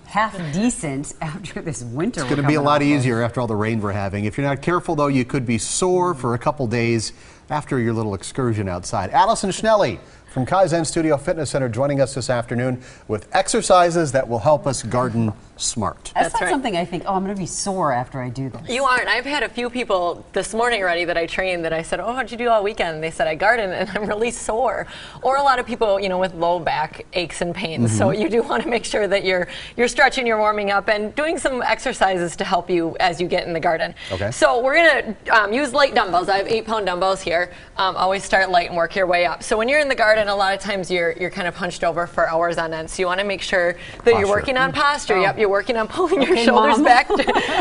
half decent after this winter. It's going to be a lot easier after all the rain we're having. If you're not careful, though, you could be sore for a couple days after your little excursion outside. Allison Schnelly from Kaizen Studio Fitness Center joining us this afternoon with exercises that will help us garden smart. That's not something I think, oh, I'm going to be sore after I do this. You aren't. I've had a few people this morning already that I trained that I said, oh, what'd you do all weekend? And they said, I garden and I'm really sore. Or a lot of people, you know, with low back aches and pains. So you do want to make sure that you're stretching, you're warming up, and doing some exercises to help you as you get in the garden. Okay. So we're going to use light dumbbells. I have 8-pound dumbbells here. Always start light and work your way up. So when you're in the garden, a lot of times you're kind of hunched over for hours on end. So you want to make sure that you're working on posture. Yep, you're working on pulling your shoulders back.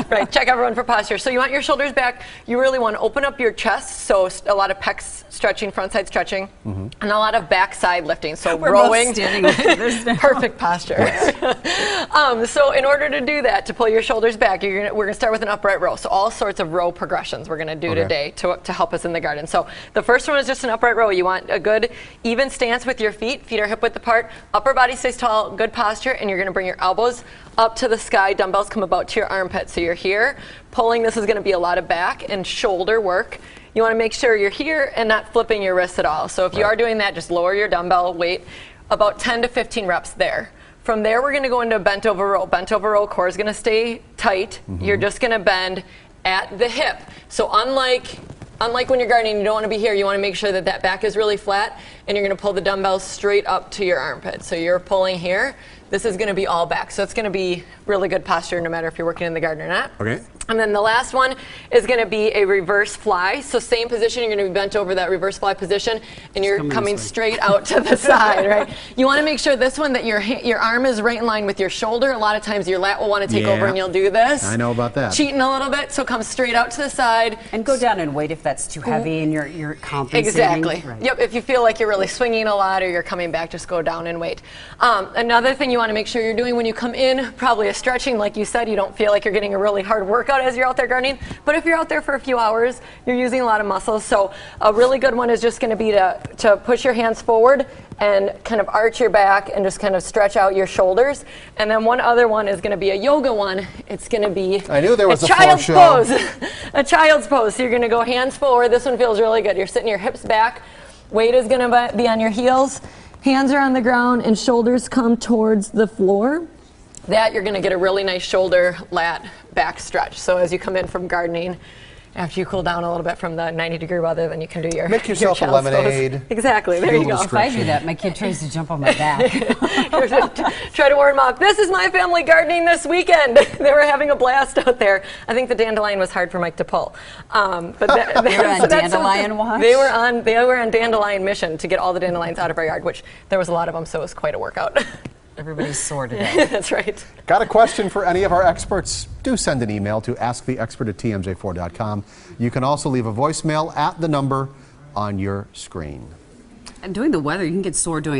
Right, check everyone for posture. So you want your shoulders back. You really want to open up your chest. So a lot of pecs stretching, front side stretching, and a lot of back side lifting. So we're rowing. Both standing like this now. Perfect posture. So in order to do that, to pull your shoulders back, we're going to start with an upright row. So all sorts of row progressions we're going to do today to help us in the garden. So the first one is just an upright row. You want a good even stance with your feet. Feet are hip width apart. Upper body stays tall. Good posture. And you're going to bring your elbows up to the sky. Dumbbells come about to your armpit. So you're here pulling. This is going to be a lot of back and shoulder work. You want to make sure you're here and not flipping your wrists at all. So if you are doing that, just lower your dumbbell weight about 10 to 15 reps there. From there, we're going to go into a bent over row. Bent over row, core is going to stay tight. You're just going to bend at the hip. So unlike when you're gardening, you don't want to be here. You want to make sure that that back is really flat, and you're going to pull the dumbbells straight up to your armpit. So you're pulling here. This is going to be all back. So it's going to be really good posture no matter if you're working in the garden or not. Okay. And then the last one is going to be a reverse fly. So same position, you're going to be bent over that reverse fly position, and you're coming straight out to the side, right? You want to make sure this one that your arm is right in line with your shoulder. A lot of times your lat will want to take over and you'll do this. I know about that. Cheating a little bit, so come straight out to the side. And go down and wait if that's too heavy and you're compensating. Exactly. Right. Yep, if you feel like you're really swinging a lot or you're coming back, just go down and wait. Another thing you want to make sure you're doing when you come in, probably a stretching. Like you said, you don't feel like you're getting a really hard workout as you're out there gardening. But if you're out there for a few hours, you're using a lot of muscles. So a really good one is just going to be to push your hands forward and kind of arch your back and just kind of stretch out your shoulders. And then one other one is going to be a yoga one. It's going to be I knew there was a child's floor show. pose. A child's pose. So you're going to go hands forward. This one feels really good. You're sitting your hips back. Weight is going to be on your heels. Hands are on the ground and shoulders come towards the floor. That you're going to get a really nice shoulder, lat, back stretch. So as you come in from gardening, after you cool down a little bit from the 90-degree weather, then you can do your Make yourself a lemonade. Pose. Exactly. There you go. If I do that, my kid tries to jump on my back. Try to warm up. This is my family gardening this weekend. They were having a blast out there. I think the dandelion was hard for Mike to pull. But they were on dandelion watch? They were on dandelion mission to get all the dandelions out of our yard, which there was a lot of them, so it was quite a workout. Everybody's sore today. That's right. Got a question for any of our experts? Do send an email to asktheexpert@tmj4.com. You can also leave a voicemail at the number on your screen. And doing the weather, you can get sore doing